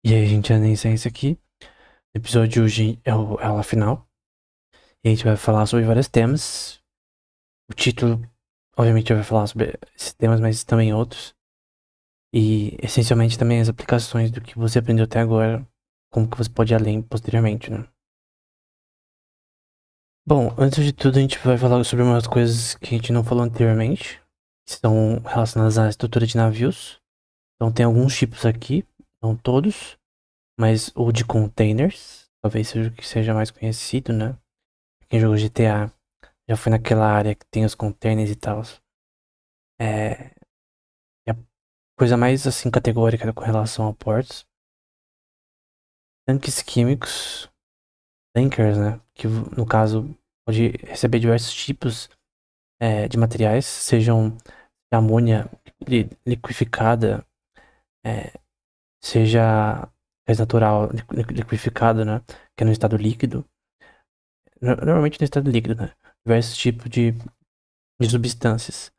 E aí, gente, a isso aqui. O episódio de hoje é o final. E a gente vai falar sobre vários temas. O título, obviamente, vai falar sobre esses temas, mas também outros. E, essencialmente, também as aplicações do que você aprendeu até agora. Como que você pode ir além posteriormente, né? Bom, antes de tudo, a gente vai falar sobre umas coisas que a gente não falou anteriormente. Que são relacionadas à estrutura de navios. Então, tem alguns tipos aqui. Não todos. Mas o de containers. Talvez seja o que seja mais conhecido, né? Quem jogou GTA já foi naquela área que tem os containers e tal. É, é a coisa mais assim categórica com relação a portos. Tanques químicos, tankers, né? Que no caso pode receber diversos tipos de materiais, sejam amônia liquificada, é, seja gás natural liquificado, né? Que é no estado líquido. Normalmente no estado líquido, né? Diversos tipos de substâncias.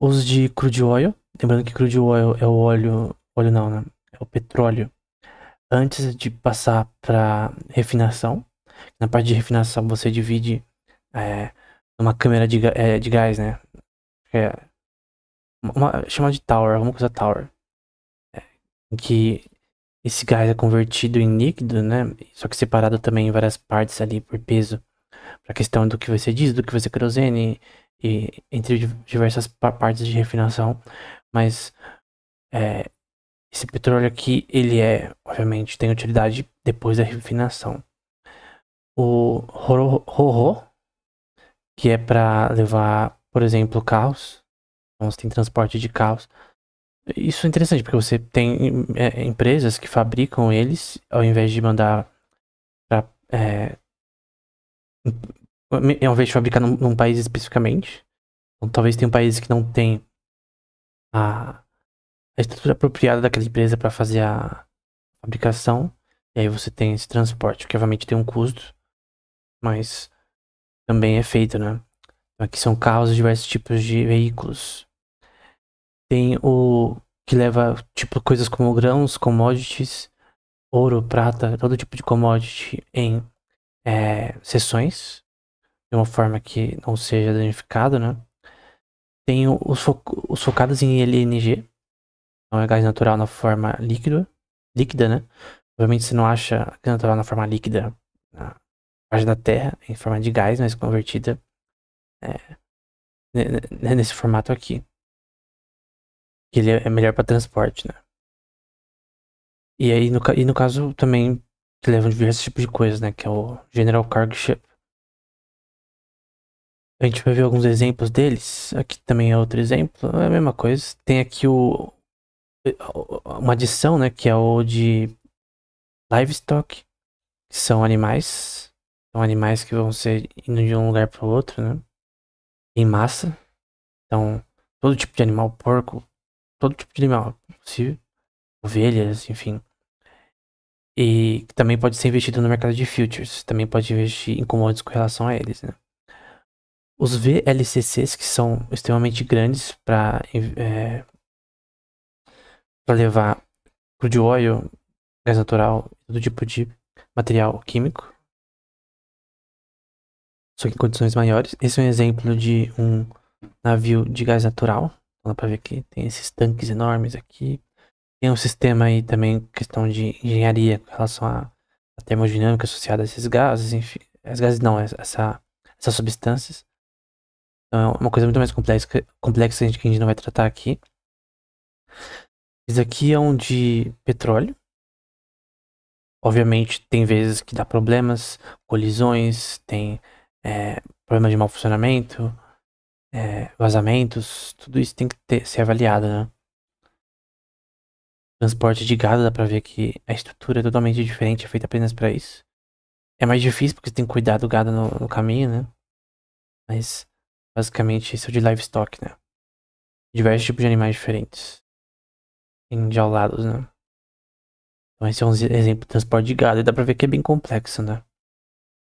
Os de crude oil, lembrando que crude oil é o óleo não, né? É o petróleo. Antes de passar para refinação, na parte de refinação você divide é, numa câmera de gás, né? É chama de tower, alguma coisa tower, em que esse gás é convertido em líquido, né? Só que separado também em várias partes ali por peso, para questão do que vai ser diesel, do que vai ser querosene e entre diversas partes de refinação, mas é, esse petróleo aqui, ele obviamente, tem utilidade depois da refinação. O Rorô, que é para levar, por exemplo, carros. Então você tem transporte de carros. Isso é interessante, porque você tem empresas que fabricam eles, ao invés de mandar para. Ao invés de fabricar num país especificamente. Então, talvez tenha um país que não tem a estrutura apropriada daquela empresa para fazer a fabricação. E aí você tem esse transporte, que obviamente tem um custo, mas também é feito, né? Aqui são carros de diversos tipos de veículos. Tem o que leva, tipo, coisas como grãos, commodities, ouro, prata, todo tipo de commodity em seções, de uma forma que não seja danificado, né? Tem os focados em LNG, então é gás natural na forma líquida, né? Obviamente você não acha gás natural na forma líquida na parte da Terra, em forma de gás, mas convertida é, nesse formato aqui. Que ele é melhor para transporte, né? E aí, no caso, também que levam diversos tipos de coisas, né? Que é o General Cargo Ship. A gente vai ver alguns exemplos deles. Aqui também é outro exemplo. É a mesma coisa. Tem aqui uma adição, né? Que é o de livestock, que são animais. São animais que vão ser indo de um lugar para o outro, né? Em massa. Então, todo tipo de animal, porco, todo tipo de animal possível. Ovelhas, enfim. E também pode ser investido no mercado de futures. Também pode investir em commodities com relação a eles, né? Os VLCCs, que são extremamente grandes para levar crude oil, gás natural, todo tipo de material químico, só que em condições maiores. Esse é um exemplo de um navio de gás natural. Dá pra ver que tem esses tanques enormes aqui. Tem um sistema aí também, questão de engenharia com relação à termodinâmica associada a esses gases, enfim. Os gases não, essas substâncias. Então é uma coisa muito mais complexa que a gente não vai tratar aqui. Esse aqui é um de petróleo. Obviamente tem vezes que dá problemas, colisões, tem problemas de mau funcionamento, vazamentos, tudo isso tem que ser avaliado, né? Transporte de gado, dá pra ver que a estrutura é totalmente diferente, é feita apenas pra isso. É mais difícil porque você tem que cuidar do gado no caminho, né? Mas basicamente isso é o de livestock, né? Diversos tipos de animais diferentes, enjaulados, né? Então esse é um exemplo de transporte de gado e dá pra ver que é bem complexo, né?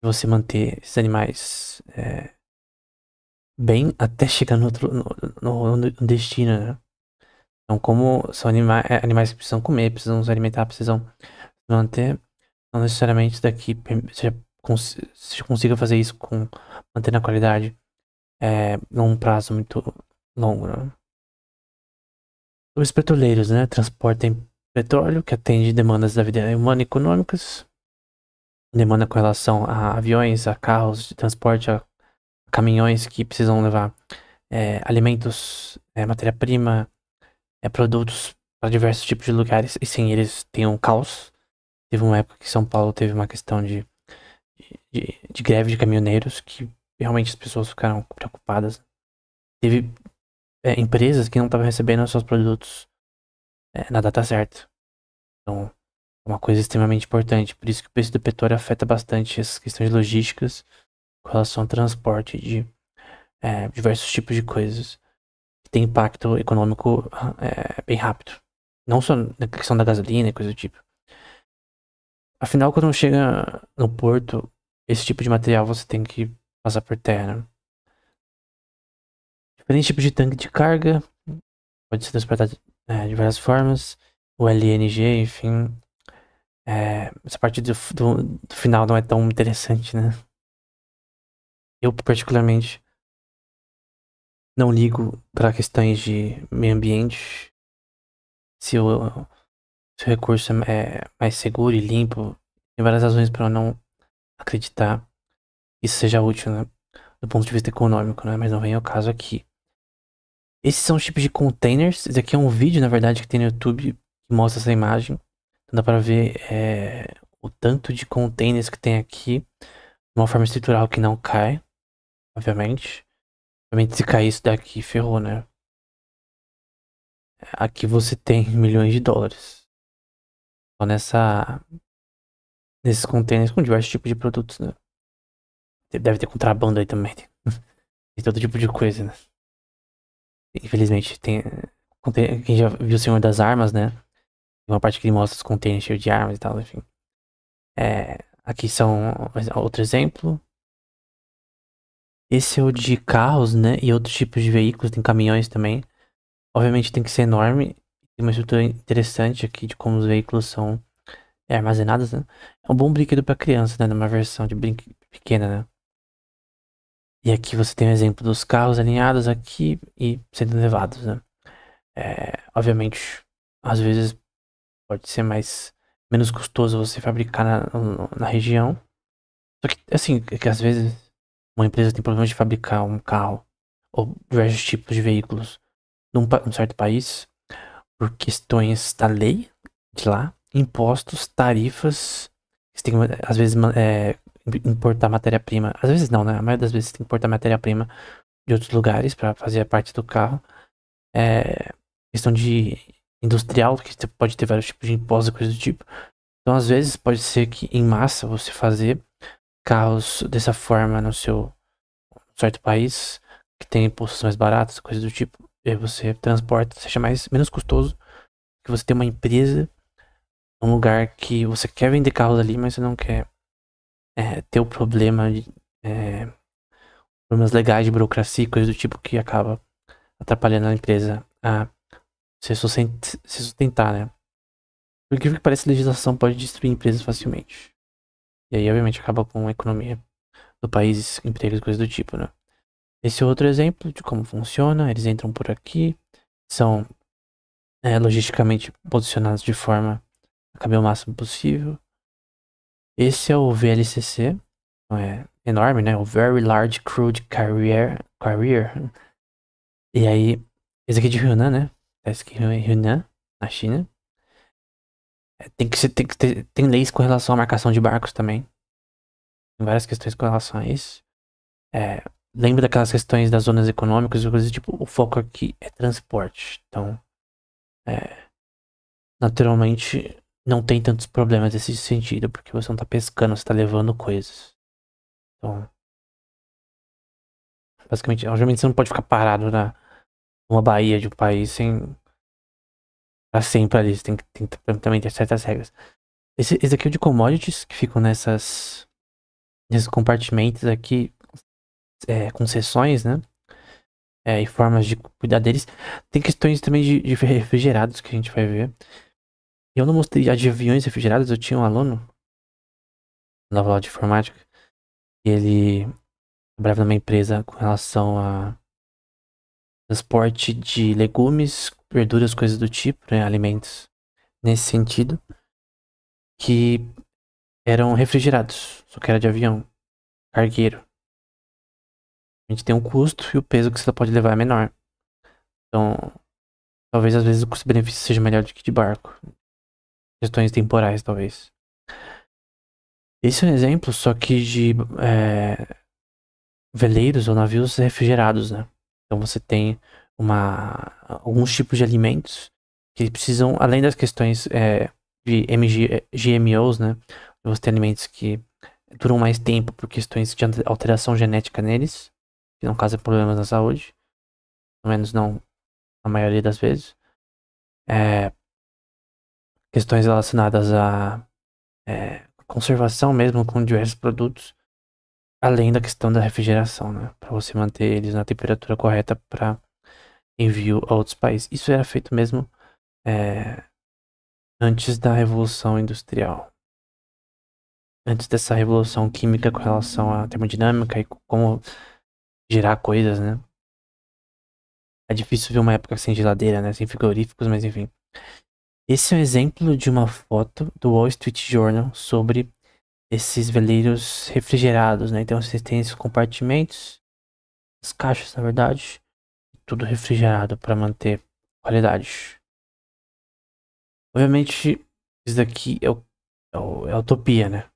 Você manter esses animais bem até chegar no destino, né? Então, como são animais que precisam comer, precisam se alimentar, precisam se manter, não necessariamente isso daqui você consiga fazer isso com mantendo a qualidade num prazo muito longo, né? Os petroleiros, né, transportam petróleo que atende demandas da vida humana e econômicas, demanda com relação a aviões, a carros de transporte, a caminhões que precisam levar alimentos, matéria-prima, produtos para diversos tipos de lugares, e sem eles tem um caos. Teve uma época que São Paulo teve uma questão de greve de caminhoneiros, que realmente as pessoas ficaram preocupadas. Teve empresas que não estavam recebendo os seus produtos na data certa. Então, é uma coisa extremamente importante. Por isso que o preço do petróleo afeta bastante essas questões logísticas com relação ao transporte de diversos tipos de coisas que tem impacto econômico bem rápido. Não só na questão da gasolina e coisa do tipo. Afinal, quando chega no porto, esse tipo de material você tem que passar por terra, né? Diferentes tipos de tanque de carga, pode ser transportado de várias formas. O LNG, enfim. Essa parte do final não é tão interessante, né? Eu, particularmente, não ligo para questões de meio ambiente. Se o recurso é mais seguro e limpo, tem várias razões para eu não acreditar que isso seja útil, né? Do ponto de vista econômico, né? Mas não vem ao caso aqui. Esses são os tipos de containers. Esse aqui é um vídeo, na verdade, que tem no YouTube que mostra essa imagem. Então dá pra ver o tanto de containers que tem aqui. De uma forma estrutural que não cai, obviamente. Obviamente, se cair isso daqui, ferrou, né? Aqui você tem milhões de dólares. Só nesses containers com diversos tipos de produtos, né? Deve ter contrabando aí também. Tem todo tipo de coisa, né? Infelizmente, quem já viu o Senhor das Armas, né? Tem uma parte que ele mostra os containers cheios de armas e tal, enfim. Aqui são outro exemplo. Esse é o de carros, né? E outros tipos de veículos, tem caminhões também. Obviamente tem que ser enorme. Tem uma estrutura interessante aqui de como os veículos são armazenados, né? É um bom brinquedo para criança, né? Numa versão de brinquedo pequena, né? E aqui você tem um exemplo dos carros alinhados aqui e sendo levados, né? Obviamente, às vezes pode ser menos custoso você fabricar na região. Só que, assim, que às vezes uma empresa tem problemas de fabricar um carro ou diversos tipos de veículos num certo país por questões da lei de lá, impostos, tarifas. Você tem que, às vezes, importar matéria-prima. Às vezes não, né? A maioria das vezes você tem que importar matéria-prima de outros lugares para fazer a parte do carro. Questão de industrial, que você pode ter vários tipos de impostos e coisas do tipo. Então, às vezes, pode ser que em massa você fazer carros dessa forma no seu certo país, que tem impostos mais baratos, coisas do tipo, e aí você transporta, seja menos custoso que você ter uma empresa, um lugar que você quer vender carros ali, mas você não quer ter o problema de problemas legais de burocracia, coisas do tipo que acaba atrapalhando a empresa a se sustentar, né? Por incrível que pareça, a legislação pode destruir empresas facilmente. E aí, obviamente, acaba com a economia do país, empregos, coisas do tipo, né? Esse é outro exemplo de como funciona. Eles entram por aqui, são logisticamente posicionados de forma a caber o máximo possível. Esse é o VLCC, então é enorme, né? O Very Large Crude Carrier. E aí, esse aqui é de Yunnan, né? Esse aqui é Yunnan, na China. Tem leis com relação à marcação de barcos também. Tem várias questões com relação a isso. Lembra daquelas questões das zonas econômicas e coisas tipo, o foco aqui é transporte. Então, naturalmente, não tem tantos problemas nesse sentido, porque você não tá pescando, você tá levando coisas. Então, basicamente, obviamente você não pode ficar parado numa baía de um país pra sempre ali. Você tem que também ter certas regras. Esse aqui é o de commodities, que ficam nesses compartimentos aqui, com seções, né? e formas de cuidar deles. Tem questões também de refrigerados que a gente vai ver. Eu não mostrei já de aviões refrigerados, eu tinha um aluno na aula de informática, e ele trabalhava numa empresa com relação a transporte de legumes, verduras, coisas do tipo, né, alimentos nesse sentido, que eram refrigerados, só que era de avião, cargueiro. A gente tem um custo e o peso que você pode levar é menor. Então, talvez às vezes o custo-benefício seja melhor do que de barco. Questões temporais, talvez. Esse é um exemplo, só que de veleiros ou navios refrigerados, né? Então você tem alguns tipos de alimentos que precisam, além das questões de GMOs, né? Você tem alimentos que duram mais tempo por questões de alteração genética neles, que não causam problemas na saúde, pelo menos não na maioria das vezes. Questões relacionadas à conservação mesmo com diversos produtos, além da questão da refrigeração, né? Para você manter eles na temperatura correta para envio a outros países. Isso era feito mesmo antes da Revolução Industrial. Antes dessa revolução química com relação à termodinâmica e como gerar coisas, né? É difícil ver uma época sem geladeira, né? Sem frigoríficos, mas enfim. Esse é um exemplo de uma foto do Wall Street Journal sobre esses veleiros refrigerados, né? Então vocês têm esses compartimentos, as caixas, na verdade, tudo refrigerado para manter qualidade. Obviamente, isso daqui é a utopia, né?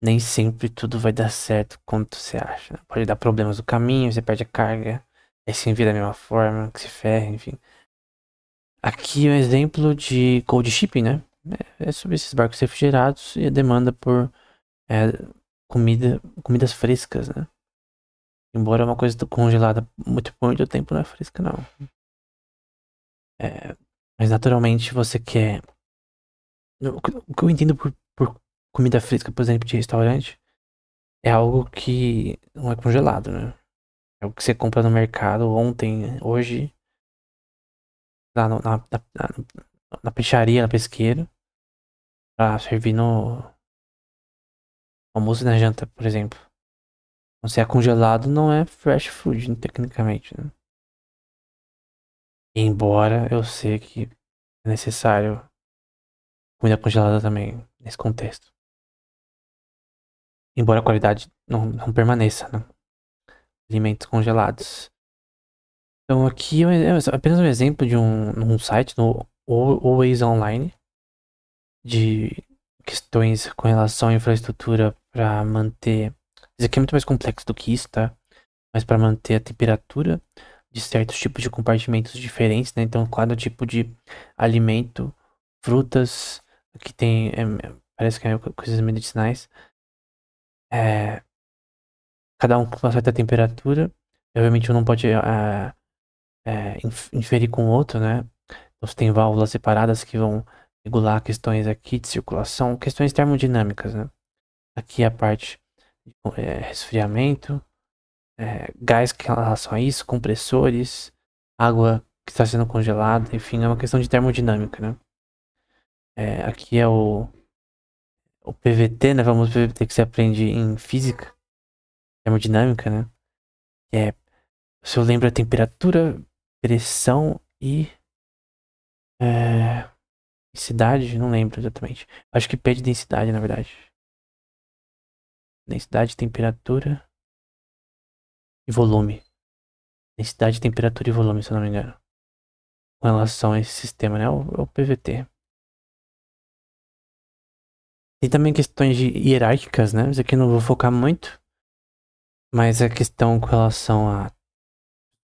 Nem sempre tudo vai dar certo como você acha, né? Pode dar problemas no caminho, você perde a carga, aí se envia da mesma forma, que se ferra, enfim. Aqui é um exemplo de cold shipping, né? É sobre esses barcos refrigerados e a demanda por comidas frescas, né? Embora uma coisa congelada por muito tempo não é fresca, não. Mas naturalmente você quer. O que eu entendo por comida fresca, por exemplo, de restaurante, é algo que não é congelado, né? É algo que você compra no mercado ontem, hoje, lá na peixaria, na pesqueira, pra servir no almoço e na janta, por exemplo. Então, se é congelado, não é fresh food, tecnicamente, né? Embora eu sei que é necessário comida congelada também, nesse contexto. Embora a qualidade não permaneça, né? Alimentos congelados. Então aqui é apenas um exemplo de um site no Always Online de questões com relação à infraestrutura para manter. Isso aqui é muito mais complexo do que isso, tá? Mas para manter a temperatura de certos tipos de compartimentos diferentes, né? Então cada tipo de alimento, frutas, que tem, parece que é coisas medicinais, cada um com uma certa temperatura. Obviamente um não pode inferir com o outro, né? Então, você tem válvulas separadas que vão regular questões aqui de circulação, questões termodinâmicas, né? Aqui é a parte de resfriamento, gás que em relação a isso, compressores, água que está sendo congelada, enfim, é uma questão de termodinâmica, né? Aqui é o PVT, né? Vamos PVT que você aprende em física, termodinâmica, né? Se eu lembro a temperatura, pressão e densidade, não lembro exatamente. Acho que pede densidade, na verdade. Densidade, temperatura e volume. Densidade, temperatura e volume, se eu não me engano. Com relação a esse sistema, né? O PVT. Tem também questões hierárquicas, né? Isso aqui eu não vou focar muito. Mas a questão com relação a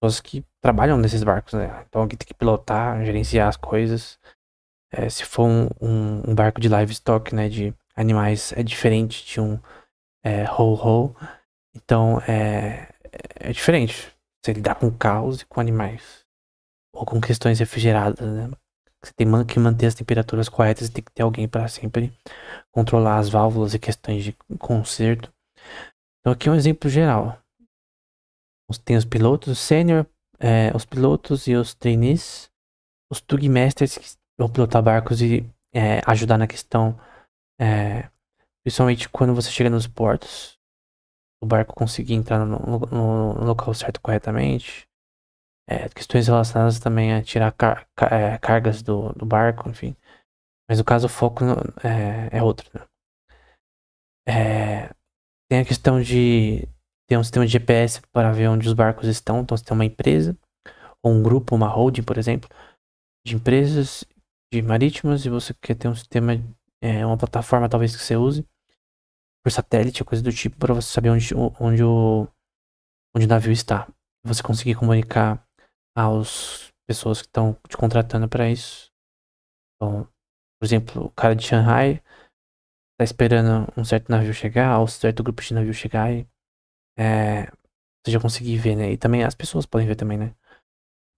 pessoas que trabalham nesses barcos, né? Então alguém tem que pilotar, gerenciar as coisas. Se for um barco de livestock, né? De animais, é diferente de um ho-ho. Então é diferente. Você lidar com carros e com animais. Ou com questões refrigeradas, né? Você tem que manter as temperaturas corretas e tem que ter alguém para sempre controlar as válvulas e questões de conserto. Então aqui é um exemplo geral. Tem os pilotos sênior, os pilotos e os trainees, os tug masters que vão pilotar barcos e ajudar na questão, principalmente quando você chega nos portos, o barco conseguir entrar no local certo corretamente. Questões relacionadas também a tirar cargas do barco, enfim. Mas no caso o foco é outro, né? Tem a questão de ter um sistema de GPS para ver onde os barcos estão. Então, você tem uma empresa, ou um grupo, uma holding, por exemplo, de empresas de marítimas, e você quer ter um sistema, uma plataforma talvez que você use por satélite, coisa do tipo, para você saber onde o navio está. Você conseguir comunicar às pessoas que estão te contratando para isso. Então, por exemplo, o cara de Shanghai tá esperando um certo navio chegar, ou um certo grupo de navio chegar, e você já conseguir ver, né? E também as pessoas podem ver também, né?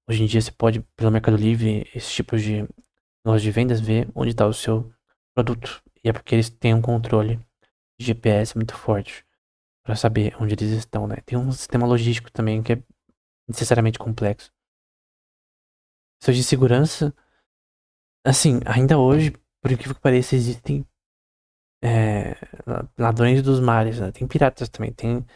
Hoje em dia você pode, pelo Mercado Livre, esses tipos de lojas de vendas, ver onde está o seu produto. E é porque eles têm um controle de GPS muito forte para saber onde eles estão, né? Tem um sistema logístico também que é necessariamente complexo. Questões de segurança, assim, ainda hoje, por incrível que pareça, existem é, ladrões dos mares, né? Tem piratas também, tem...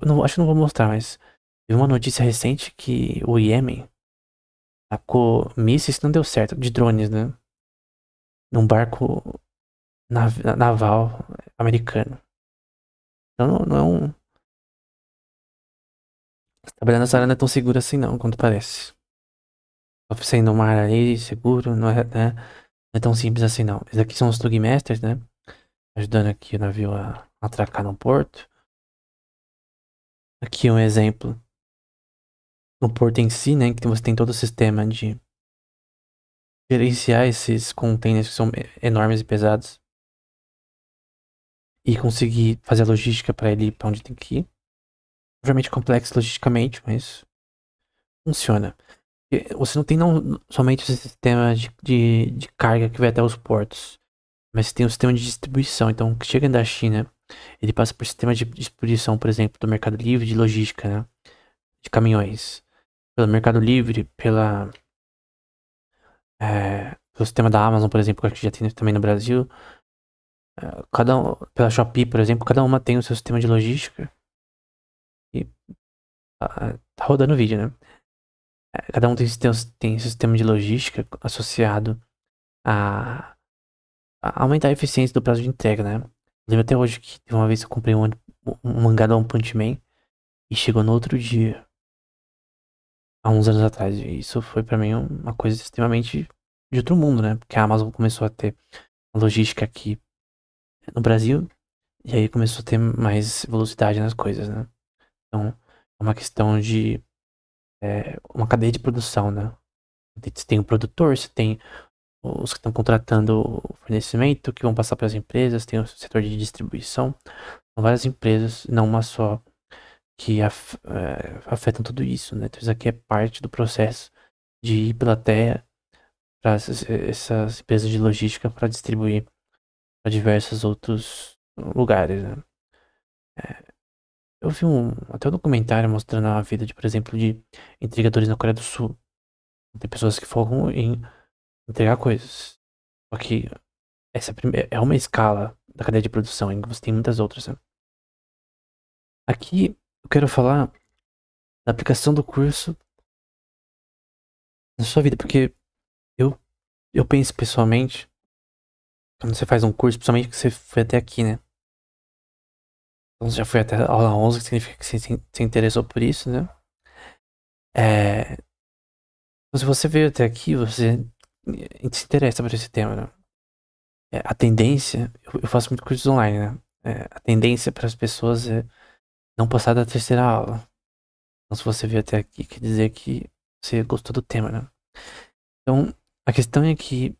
não, acho que não vou mostrar, mas teve uma notícia recente que o Iêmen tacou mísseis, não deu certo, de drones, né? Num barco naval americano. Então não é um. Trabalhar nessa área não é tão seguro assim não, quanto parece. Sendo um mar ali seguro, não é, né? Não é tão simples assim não. Esses aqui são os tugmasters, né? Ajudando aqui o navio a atracar no porto. Aqui um exemplo. No porto em si, né? Que você tem todo o sistema de gerenciar esses containers que são enormes e pesados. E conseguir fazer a logística para ele ir pra onde tem que ir. Obviamente complexo logisticamente, mas funciona. Você não tem somente esse sistema de carga que vai até os portos, mas tem o sistema de distribuição. Então, o que chega da China, ele passa por sistema de distribuição, por exemplo, do Mercado Livre, de logística, né? De caminhões. Pelo Mercado Livre, pelo sistema da Amazon, por exemplo, que eu acho que já tem também no Brasil. Pela Shopee, por exemplo, cada uma tem o seu sistema de logística. E tá rodando o vídeo, né? Cada um tem sistema de logística associado a aumentar a eficiência do prazo de entrega, né? Lembro até hoje que teve uma vez que eu comprei um mangá do One Punch Man e chegou no outro dia, há uns anos atrás. E isso foi pra mim uma coisa extremamente de outro mundo, né? Porque a Amazon começou a ter uma logística aqui no Brasil e aí começou a ter mais velocidade nas coisas, né? Então, é uma questão de uma cadeia de produção, né? Você tem o produtor, você tem os que estão contratando o fornecimento, que vão passar para as empresas, tem o setor de distribuição. São várias empresas, não uma só, que afetam tudo isso, né? Então isso aqui é parte do processo de ir pela terra para essas empresas de logística para distribuir para diversos outros lugares, né? Eu vi até um documentário mostrando a vida de, por exemplo, de entregadores na Coreia do Sul. Tem pessoas que focam em entregar coisas. Só que essa é uma escala da cadeia de produção, ainda você tem muitas outras, né? Aqui eu quero falar da aplicação do curso na sua vida, porque eu, eu penso pessoalmente, quando você faz um curso, principalmente que você foi até aqui, né? Então você já foi até a aula 11, que significa que você se interessou por isso, né? Então, se você veio até aqui, você se interessa por esse tema, né? A tendência, eu faço muito cursos online, né? A tendência para as pessoas é não passar da terceira aula. Então, se você veio até aqui, quer dizer que você gostou do tema, né? Então, a questão é que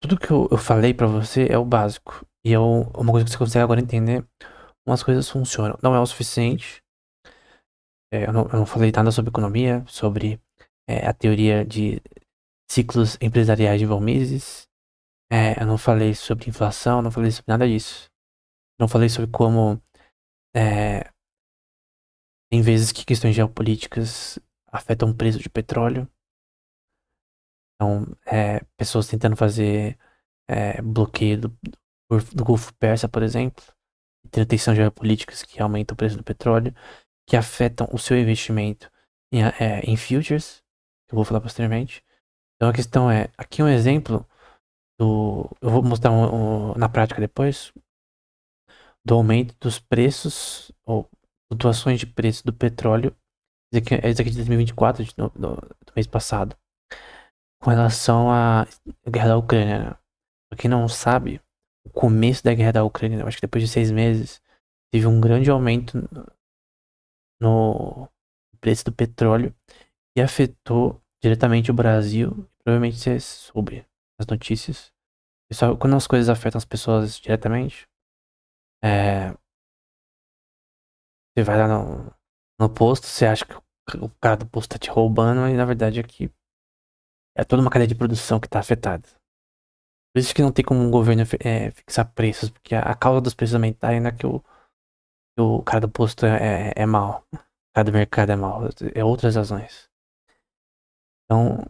tudo que eu falei pra você é o básico. E é uma coisa que você consegue agora entender como as coisas funcionam. Não é o suficiente. Eu não falei nada sobre economia, sobre a teoria de ciclos empresariais de Von Mises. Eu não falei sobre inflação, não falei sobre nada disso. Não falei sobre como Tem vezes que questões geopolíticas afetam o preço de petróleo. Então, pessoas tentando fazer bloqueio do Golfo Persa, por exemplo. Tem tensões geopolíticas que aumentam o preço do petróleo, que afetam o seu investimento em futures, que eu vou falar posteriormente. Então a questão é, aqui um exemplo eu vou mostrar na prática depois, do aumento dos preços, ou flutuações de preço do petróleo, esse aqui de 2024, do mês passado, com relação à guerra da Ucrânia, né? Pra quem não sabe, o começo da guerra da Ucrânia, eu acho que depois de 6 meses, teve um grande aumento no preço do petróleo e afetou diretamente o Brasil. Provavelmente você soube as notícias. Pessoal, quando as coisas afetam as pessoas diretamente, é, você vai lá no posto, você acha que o cara do posto tá te roubando, e na verdade aqui é toda uma cadeia de produção que tá afetada. Por isso que não tem como um governo fixar preços, porque a causa dos preços aumentarem não é que o cara do posto é mau, o cara do mercado é mau, é outras razões. Então,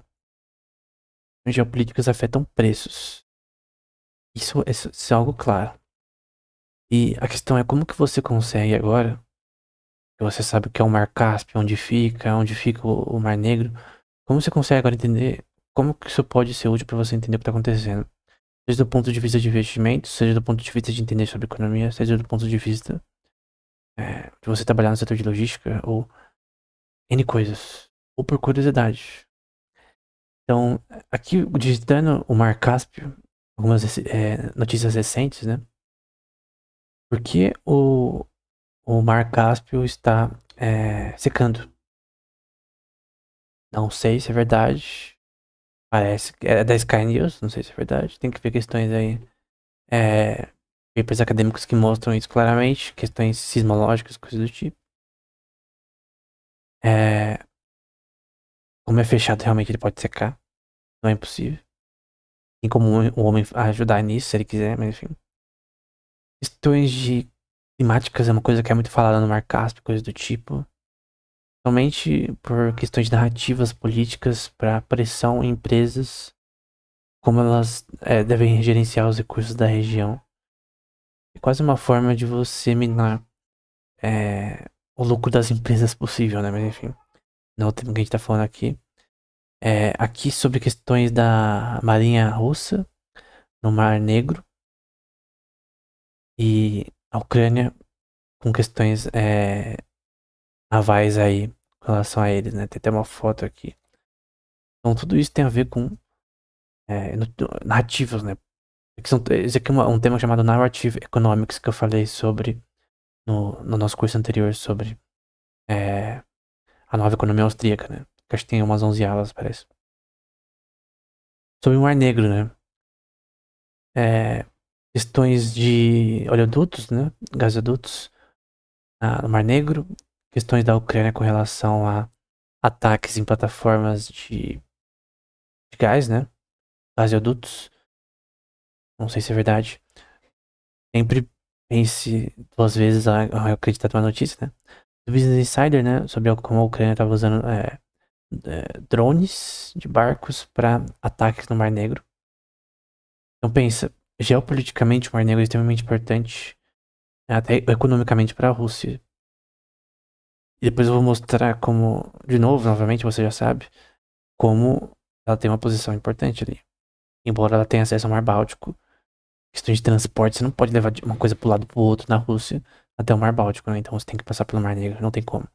geopolíticas afetam preços. Isso é algo claro. E a questão é como que você consegue agora, que você sabe o que é o Mar Cáspio, onde fica o Mar Negro, como você consegue agora entender como que isso pode ser útil para você entender o que está acontecendo? Seja do ponto de vista de investimento, seja do ponto de vista de entender sobre economia, seja do ponto de vista de você trabalhar no setor de logística, ou N coisas, ou por curiosidade. Então, aqui digitando o Mar Cáspio, algumas notícias recentes, né? Por que o Mar Cáspio está secando? Não sei se é verdade. Parece que é da Sky News, não sei se é verdade. Tem que ver questões aí. Papers acadêmicos que mostram isso claramente. Questões sismológicas, coisas do tipo. Como é fechado, realmente ele pode secar. Não é impossível. Tem como o homem ajudar nisso, se ele quiser, mas enfim. Questões de climáticas é uma coisa que é muito falada no Mar Cáspio, coisas do tipo. Somente por questões de narrativas políticas para pressão em empresas, como elas devem gerenciar os recursos da região. É quase uma forma de você minar o lucro das empresas possível, né? Mas enfim, não é o tema que a gente tá falando aqui. Aqui sobre questões da Marinha Russa no Mar Negro e a Ucrânia com questões navais aí com relação a eles, né? Tem até uma foto aqui. Então tudo isso tem a ver com narrativas, né? Esse aqui é um tema chamado Narrative Economics que eu falei sobre no nosso curso anterior sobre a nova economia austríaca, né? Que acho que tem umas 11 aulas, parece. Sobre o Mar Negro, né? Questões de oleodutos, né? Gasodutos no Mar Negro. Questões da Ucrânia com relação a ataques em plataformas de gás, né? Gasodutos. Não sei se é verdade. Sempre pense 2 vezes a acreditar numa notícia, né? Do Business Insider, né? Sobre como a Ucrânia estava usando drones de barcos para ataques no Mar Negro. Então pensa, geopoliticamente o Mar Negro é extremamente importante, até economicamente para a Rússia. E depois eu vou mostrar como, de novo, novamente, você já sabe, como ela tem uma posição importante ali. Embora ela tenha acesso ao Mar Báltico, questão de transporte, você não pode levar de uma coisa pro lado pro outro na Rússia até o Mar Báltico, né? Então você tem que passar pelo Mar Negro, não tem como.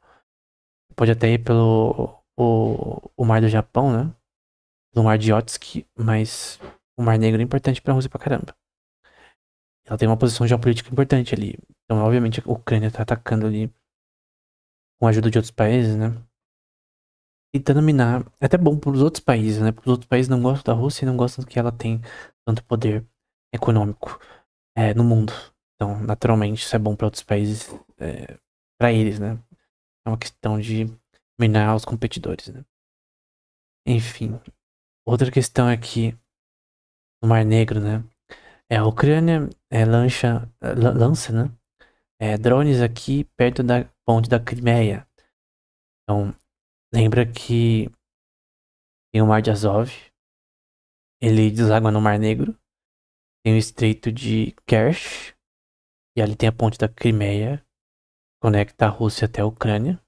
Pode até ir pelo o Mar do Japão, né? Pelo Mar de Okhotsk, mas o Mar Negro é importante pra Rússia pra caramba. Ela tem uma posição geopolítica importante ali. Então, obviamente, a Ucrânia tá atacando ali com a ajuda de outros países, né? Tentando minar. É até bom pros outros países, né? Porque os outros países não gostam da Rússia e não gostam que ela tem tanto poder econômico no mundo. Então, naturalmente, isso é bom para outros países, para eles, né? É uma questão de minar os competidores, né? Enfim, outra questão aqui no Mar Negro, né? A Ucrânia lança, né? Drones aqui perto da ponte da Crimeia. Então, lembra que tem o Mar de Azov, ele deságua no Mar Negro, tem o Estreito de Kerch, e ali tem a ponte da Crimeia, conecta a Rússia até a Ucrânia.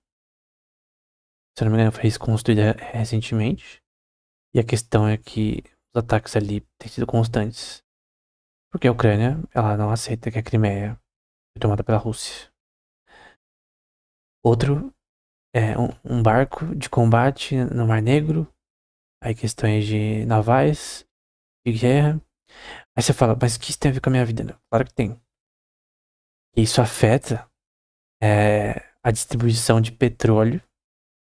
Se eu não me engano, foi reconstruída recentemente. E a questão é que os ataques ali têm sido constantes. Porque a Ucrânia, ela não aceita que a Crimeia foi tomada pela Rússia. Outro é um barco de combate no Mar Negro. Aí questões de navais, de guerra. Aí você fala, mas o que isso tem a ver com a minha vida? Né? Claro que tem. E isso afeta a distribuição de petróleo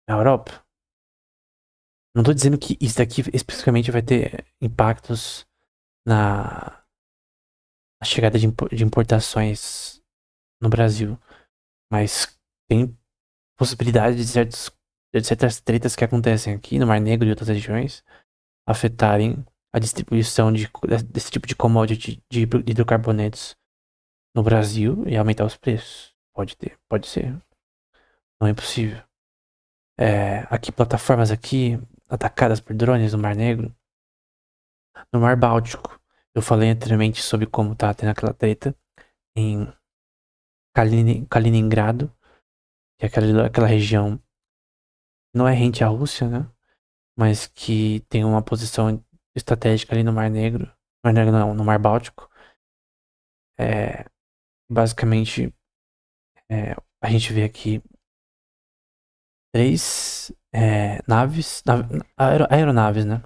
na Europa. Não tô dizendo que isso daqui especificamente vai ter impactos na chegada de importações no Brasil. Mas tem possibilidade de certas tretas que acontecem aqui no Mar Negro e outras regiões afetarem a distribuição desse tipo de commodity de hidrocarbonetos no Brasil e aumentar os preços. Pode ser. Não é impossível. Aqui, plataformas aqui atacadas por drones no Mar Negro. No Mar Báltico, eu falei anteriormente sobre como tá tendo aquela treta em Kaliningrado, que é aquela região que não é rente à Rússia, né? Mas que tem uma posição estratégica ali no Mar Negro. Mar Negro não, no Mar Báltico. Basicamente, a gente vê aqui três aeronaves, né?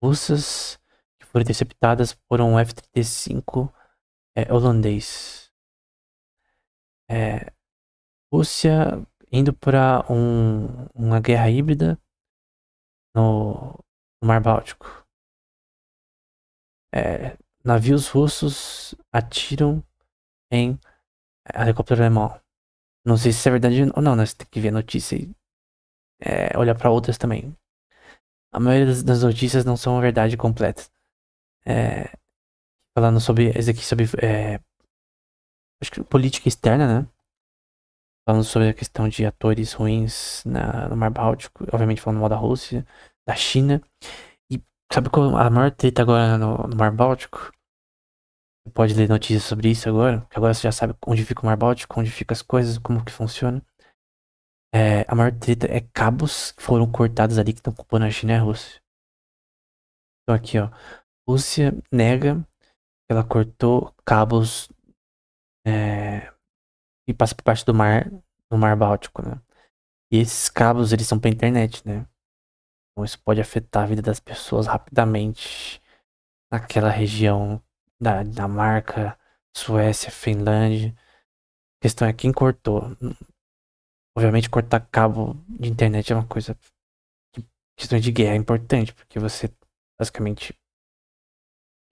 Russas que foram interceptadas por um F-35 holandês. Rússia indo para uma guerra híbrida no Mar Báltico. Navios russos atiram em helicóptero alemão. Não sei se isso é verdade ou não, né? Você tem que ver a notícia e olhar para outras também. A maioria das notícias não são a verdade completa. Falando sobre esse aqui, sobre acho que política externa, né? Falando sobre a questão de atores ruins no Mar Báltico, obviamente falando mal da Rússia, da China. E sabe qual a maior treta agora no Mar Báltico? Você pode ler notícias sobre isso agora, porque agora você já sabe onde fica o Mar Báltico, onde ficam as coisas, como que funciona. A maior treta é cabos que foram cortados ali que estão culpando a China e a Rússia. Então aqui, ó. Rússia nega que ela cortou cabos e passa por baixo do mar, no Mar Báltico, né? E esses cabos, eles são pra internet, né? Então isso pode afetar a vida das pessoas rapidamente naquela região da Dinamarca, Suécia, Finlândia. A questão é quem cortou. Obviamente cortar cabo de internet é uma coisa questão de guerra é importante, porque você basicamente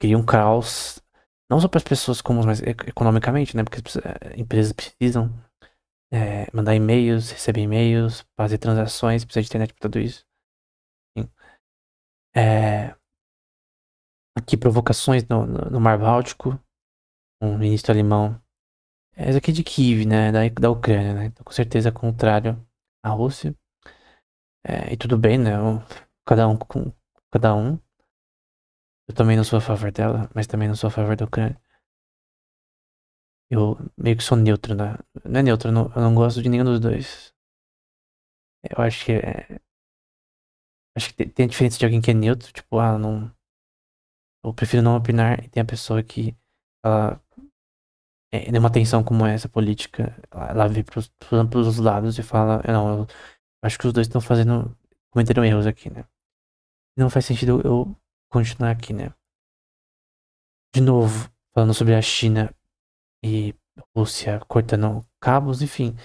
cria um caos, não só para as pessoas comuns, mas economicamente, né? Porque as empresas precisam mandar e-mails, receber e-mails, fazer transações, precisa de internet para tudo isso. Enfim. Aqui provocações no Mar Báltico, um ministro alemão. Esse aqui é de Kiev, né? Da Ucrânia, né? Então com certeza é contrário à Rússia. E tudo bem, né? Cada um com cada um. Eu também não sou a favor dela, mas também não sou a favor da Ucrânia. Eu meio que sou neutro, né? Não é neutro, eu não gosto de nenhum dos dois. Eu acho que tem a diferença de alguém que é neutro, tipo, não. Eu prefiro não opinar, e tem a pessoa que ela numa tensão como essa política, ela vê pros lados e fala, não, eu acho que os dois estão cometeram erros aqui, né? Não faz sentido eu continuar aqui, né? De novo, falando sobre a China e Rússia cortando cabos, enfim.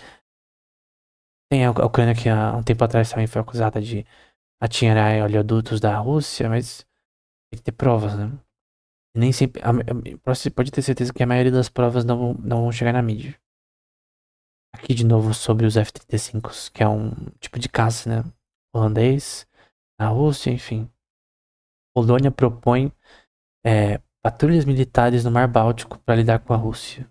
Tem a Ucrânia que há um tempo atrás também foi acusada de atirar oleodutos da Rússia, mas tem que ter provas, né? E nem sempre. Você pode ter certeza que a maioria das provas não vão chegar na mídia. Aqui de novo sobre os F-35, que é um tipo de caça, né? Holandês, na Rússia, enfim. Polônia propõe patrulhas militares no Mar Báltico para lidar com a Rússia.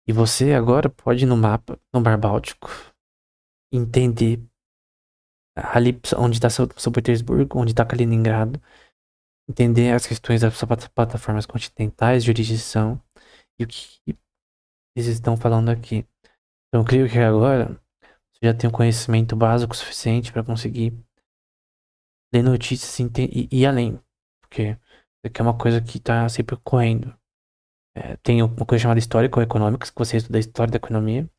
E você agora pode ir no mapa, no Mar Báltico, entender ali onde está São Petersburgo, onde está Kaliningrado, entender as questões das plataformas continentais, jurisdição e o que eles estão falando aqui. Então, eu creio que agora você já tem um conhecimento básico suficiente para conseguir ler notícias e ir além, porque isso aqui é uma coisa que está sempre ocorrendo. Tem uma coisa chamada Histórico Econômicos, que você estuda a história da economia,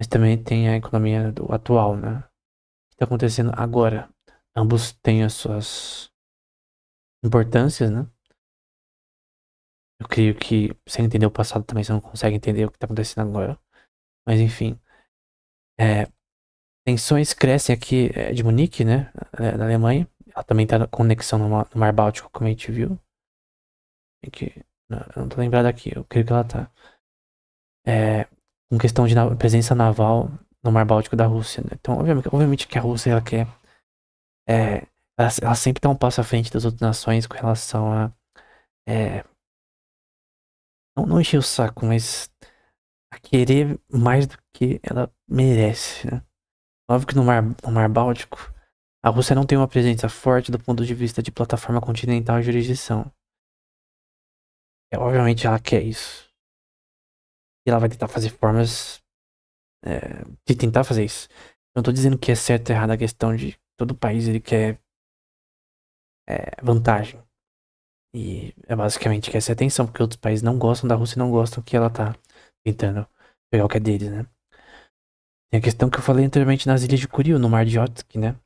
mas também tem a economia do atual, né? O que está acontecendo agora. Ambos têm as suas importâncias, né? Eu creio que sem entender o passado também você não consegue entender o que está acontecendo agora. Mas enfim. Tensões crescem aqui de Munique, né? Da Alemanha. Ela também está com conexão no Mar Báltico, como a gente viu. Eu não tô lembrado aqui, eu creio que ela tá. Com questão de presença naval no Mar Báltico da Rússia, né? Então, obviamente que a Rússia, ela quer. Ela sempre tá um passo à frente das outras nações com relação a. Não encher o saco, mas a querer mais do que ela merece, né? Óbvio que no Mar Báltico, a Rússia não tem uma presença forte do ponto de vista de plataforma continental e jurisdição. Obviamente ela quer isso. E ela vai tentar fazer formas de tentar fazer isso. Não tô dizendo que é certo ou errado a questão de todo país ele quer vantagem. E é basicamente que essa é a tensão, porque outros países não gostam da Rússia e não gostam que ela tá tentando pegar o que é deles, né? Tem a questão que eu falei anteriormente nas ilhas de Kuril, no Mar de Okhotsk, né?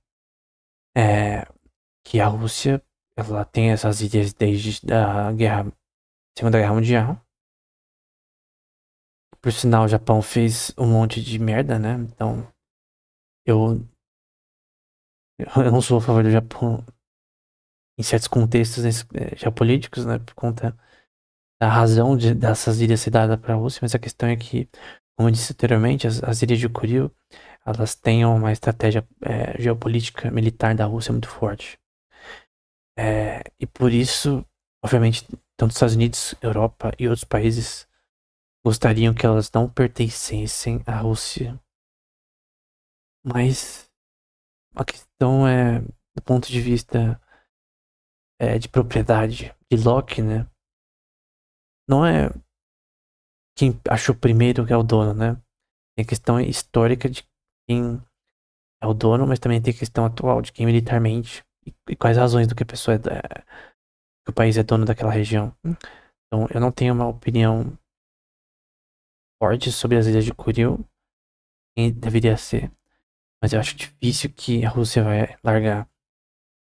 Que a Rússia, ela tem essas ilhas desde a Segunda Guerra Mundial. Por sinal, o Japão fez um monte de merda, né? Então, eu não sou a favor do Japão em certos contextos geopolíticos, né? Por conta da razão dessas ilhas ser dadas para a Rússia, mas a questão é que, como eu disse anteriormente, as ilhas de Kuril, elas têm uma estratégia geopolítica militar da Rússia muito forte. E por isso, obviamente, tanto os Estados Unidos, Europa e outros países gostariam que elas não pertencessem à Rússia. Mas a questão é, do ponto de vista de propriedade, de Locke, né? Não é quem achou primeiro que é o dono, né? Tem a questão histórica de quem é o dono, mas também tem a questão atual de quem militarmente e quais razões do que a pessoa que o país é dono daquela região. Então, eu não tenho uma opinião forte sobre as ilhas de Kuril, quem deveria ser, mas eu acho difícil que a Rússia vai largar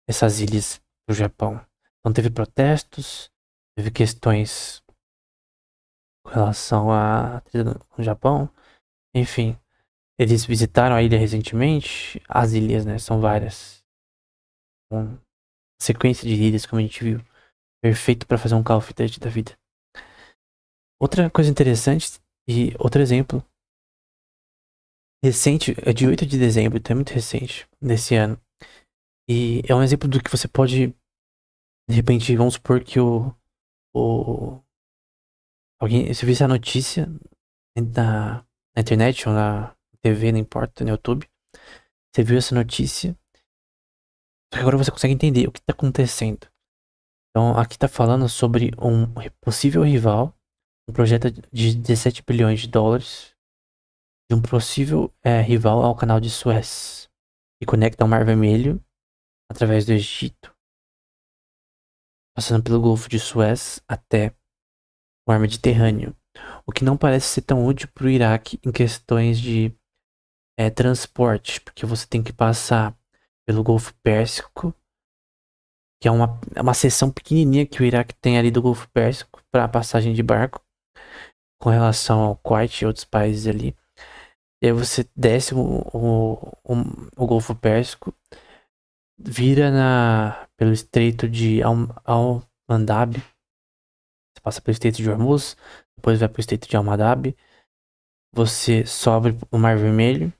essas ilhas pro Japão. Então, teve protestos, teve questões com relação à treta no Japão, enfim. Eles visitaram a ilha recentemente, as ilhas, né? São várias. Uma sequência de ilhas, como a gente viu. Perfeito para fazer um Call of Duty da vida. Outra coisa interessante, e outro exemplo, recente, é de 8 de dezembro, então é muito recente, desse ano. E é um exemplo do que você pode, de repente, vamos supor que alguém, se visse a notícia na internet ou na TV, não importa, no YouTube, você viu essa notícia, só que agora você consegue entender o que está acontecendo. Então, aqui está falando sobre um possível rival, um projeto de 17 bilhões de dólares, de um possível rival ao canal de Suez, que conecta ao Mar Vermelho através do Egito, passando pelo Golfo de Suez até o Mar Mediterrâneo, o que não parece ser tão útil para o Iraque em questões de transporte, porque você tem que passar pelo Golfo Pérsico, que é uma seção pequenininha que o Iraque tem ali do Golfo Pérsico para passagem de barco, com relação ao Kuwait e outros países ali. E aí você desce o Golfo Pérsico, vira pelo Estreito de Al-Mandab, você passa pelo Estreito de Hormuz, depois vai pro Estreito de Al-Mandab, você sobe o Mar Vermelho,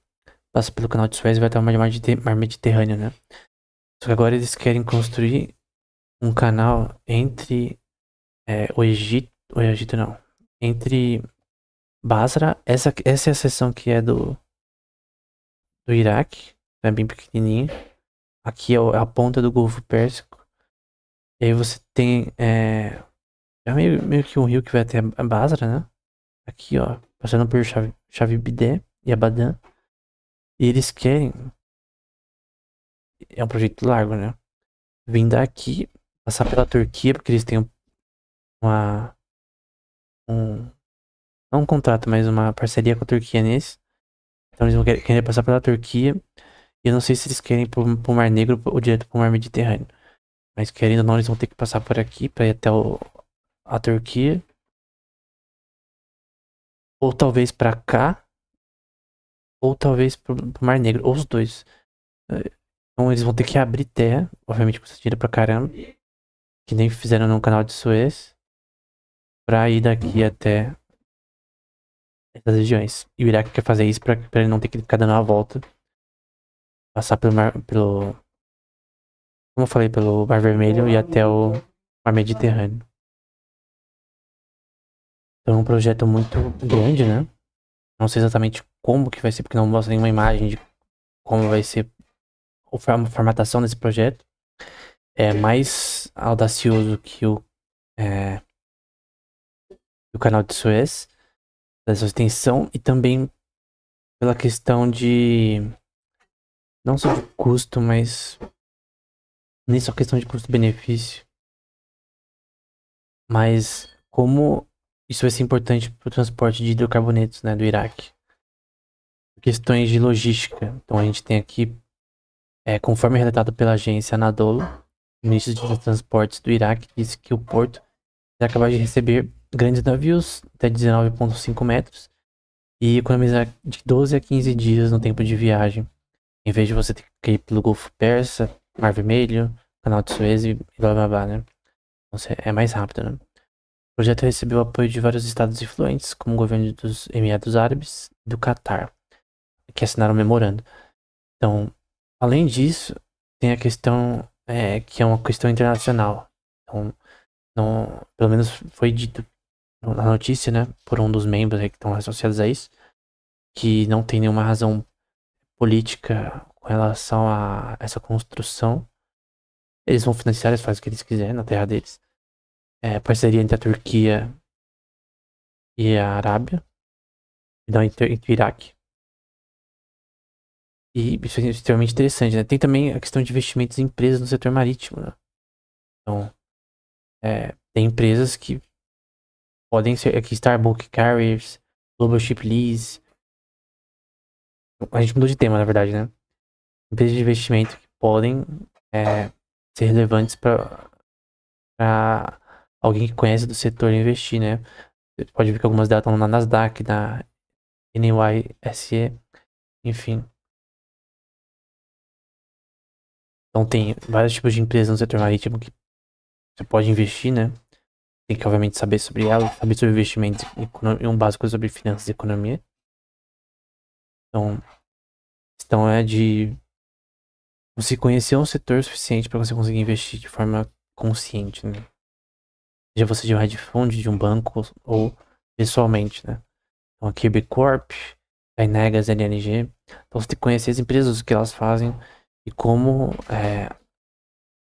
passa pelo Canal de Suez e vai até o Mar Mediterrâneo, né? Só que agora eles querem construir um canal entre o Egito não, entre Basra, essa é a seção que é do Iraque, é bem pequenininha. Aqui é a ponta do Golfo Pérsico. E aí você tem é meio que um rio que vai até a Basra, né? Aqui, ó, passando por Chavibidé e Abadan. E eles querem, é um projeto largo, né? Vim daqui, passar pela Turquia, porque eles têm uma, um, não um contrato, mas uma parceria com a Turquia nesse. Então eles vão querer passar pela Turquia. E eu não sei se eles querem ir pro Mar Negro ou direto pro Mar Mediterrâneo. Mas querendo ou não, eles vão ter que passar por aqui pra ir até a Turquia. Ou talvez pra cá, ou talvez pro Mar Negro, ou os dois. Então eles vão ter que abrir terra, obviamente custa dinheiro pra caramba, que nem fizeram no canal de Suez, pra ir daqui até essas regiões. E o Iraque quer fazer isso pra ele não ter que ficar dando a volta, passar como eu falei, pelo Mar Vermelho e até o Mar Mediterrâneo. Então é um projeto muito grande, né? Não sei exatamente como que vai ser, porque não mostra nenhuma imagem de como vai ser a formatação desse projeto. É mais audacioso que o canal de Suez, dessa extensão, e também pela questão de, não só de custo, mas nem só questão de custo-benefício, mas como isso vai ser importante para o transporte de hidrocarbonetos, né, do Iraque. Questões de logística. Então a gente tem aqui, conforme relatado pela agência Anadolu, o ministro de Transportes do Iraque disse que o porto vai acabar de receber grandes navios até 19,5 metros e economizar de 12 a 15 dias no tempo de viagem, em vez de você ter que ir pelo Golfo Persa, Mar Vermelho, Canal de Suez e blá blá blá, né? Então é mais rápido, né? O projeto recebeu apoio de vários estados influentes, como o governo dos Emirados Árabes e do Catar, que assinaram o memorando. Então, além disso, tem a questão que é uma questão internacional. Então, não, pelo menos foi dito na notícia, né, por um dos membros aí que estão associados a isso, que não tem nenhuma razão política com relação a essa construção. Eles vão financiar, eles fazem o que eles quiserem na terra deles. Parceria entre a Turquia e a Arábia, e não entre o Iraque. E isso é extremamente interessante, né? Tem também a questão de investimentos em empresas no setor marítimo, né? Então, tem empresas que podem ser aqui, Starbook Carriers, Global Ship Lease. A gente mudou de tema, na verdade, né? Empresas de investimento que podem ser relevantes para alguém que conhece do setor investir, né? Você pode ver que algumas delas estão na Nasdaq, na NYSE, enfim. Então tem vários tipos de empresas no setor marítimo que você pode investir, né? Tem que, obviamente, saber sobre ela, saber sobre investimentos e um básico sobre finanças e economia. Então, a questão é de você conhecer um setor suficiente para você conseguir investir de forma consciente, né? Seja você de um hedge fund, de um banco ou pessoalmente, né? Então, a Kirby Corp, a Inegas, LNG. Então, você tem que conhecer as empresas, o que elas fazem e como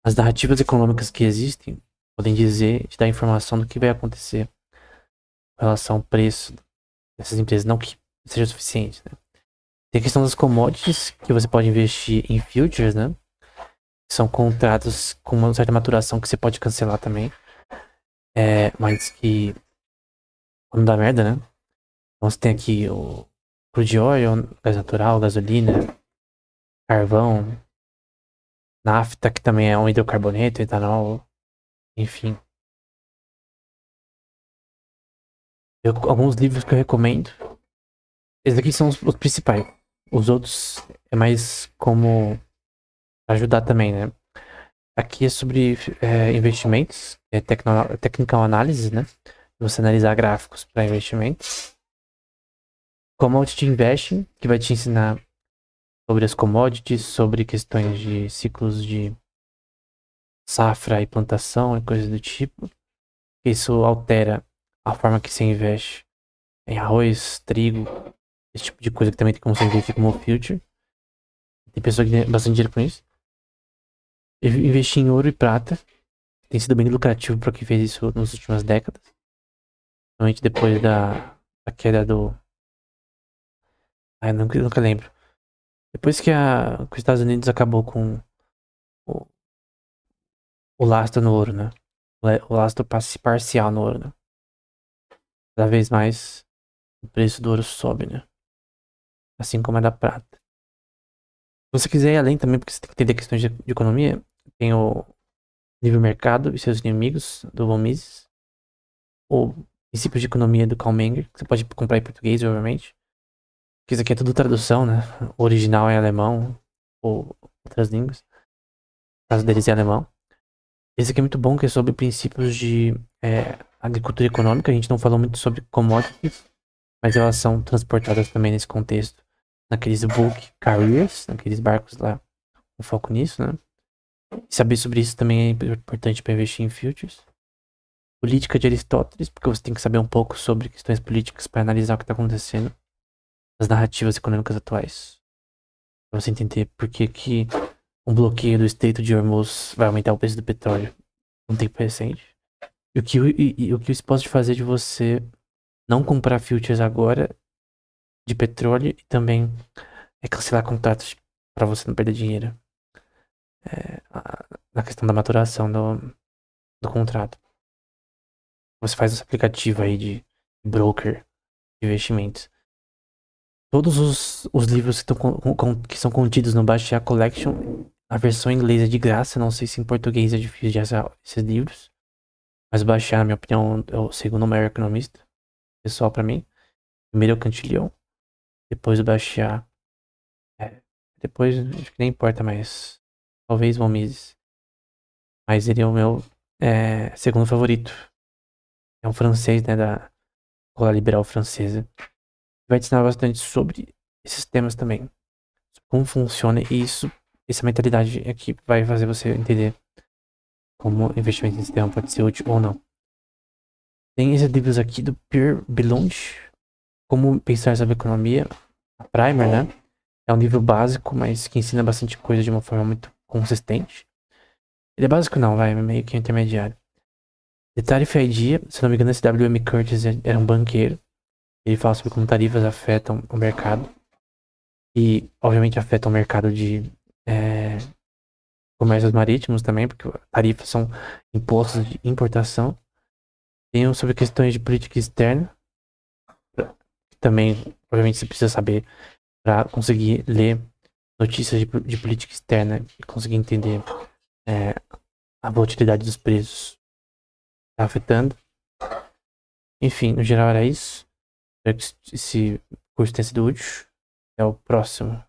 as narrativas econômicas que existem podem dizer, te dar informação do que vai acontecer com relação ao preço dessas empresas, não que seja suficiente, né? Tem a questão das commodities, que você pode investir em futures, né? São contratos com uma certa maturação que você pode cancelar também. Mas que quando dá merda, né? Então você tem aqui o crude oil, gás natural, gasolina, carvão, nafta, que também é um hidrocarboneto, etanol, enfim. Alguns livros que eu recomendo. Esses aqui são os principais. Os outros é mais como ajudar também, né? Aqui é sobre investimentos, technical analysis, né? Você analisar gráficos para investimentos. Commodity Investing, que vai te ensinar sobre as commodities, sobre questões de ciclos de safra e plantação e coisas do tipo. Isso altera a forma que você investe em arroz, trigo, esse tipo de coisa que também tem como você investir como future. Tem pessoa que ganha bastante dinheiro com isso. Investir em ouro e prata tem sido bem lucrativo para quem fez isso nas últimas décadas. Principalmente depois da queda do. Ah, eu nunca lembro. Depois que os Estados Unidos acabou com o, o lastro no ouro, né? O lastro parcial no ouro, né? Cada vez mais o preço do ouro sobe, né? Assim como é da prata. Se você quiser ir além também, porque você tem que entender questões de economia, tem o livre mercado e seus inimigos, do Von Mises. O princípio de economia do Karl Menger, que você pode comprar em português, obviamente. Porque isso aqui é tudo tradução, né? O original é alemão ou outras línguas. No caso deles é alemão. Esse aqui é muito bom, que é sobre princípios de agricultura econômica. A gente não falou muito sobre commodities, mas elas são transportadas também nesse contexto. Naqueles bulk carriers, naqueles barcos lá, com foco nisso, né? E saber sobre isso também é importante para investir em futures. Política de Aristóteles, porque você tem que saber um pouco sobre questões políticas para analisar o que está acontecendo. As narrativas econômicas atuais. Pra você entender por que um bloqueio do Estreito de Hormuz vai aumentar o preço do petróleo num tempo recente. E o que isso pode fazer de você não comprar futures agora de petróleo e também cancelar contratos para você não perder dinheiro. Na questão da maturação do contrato. Você faz esse aplicativo aí de broker de investimentos. Todos os livros que são contidos no Baixa Collection, a versão inglesa é de graça. Não sei se em português é difícil de achar esses livros. Mas o Baixa, na minha opinião, é o segundo maior economista. Pessoal, pra mim. Primeiro é o Cantillon. Depois o Baixa. Depois, acho que nem importa mais. Talvez o Mises. Mas ele é o meu segundo favorito. É um francês, né, da escola liberal francesa. Vai te ensinar bastante sobre esses temas também. Como funciona isso. Essa mentalidade aqui vai fazer você entender como investimento em sistema pode ser útil ou não. Tem esses livros aqui do Pierre Belonge, Como Pensar sobre Economia, a Primer, né? É um livro básico, mas que ensina bastante coisa de uma forma muito consistente. Ele é básico não, vai, é meio que intermediário. The Tariff Idea, se não me engano, esse W.M. Curtis era um banqueiro. Ele fala sobre como tarifas afetam o mercado. E, obviamente, afetam o mercado de comércios marítimos também, porque tarifas são impostos de importação. Tem sobre questões de política externa, que também, obviamente, você precisa saber para conseguir ler notícias de política externa e conseguir entender a volatilidade dos preços que está afetando. Enfim, no geral era isso. Espero que esse curso tenha sido útil. Até o próximo.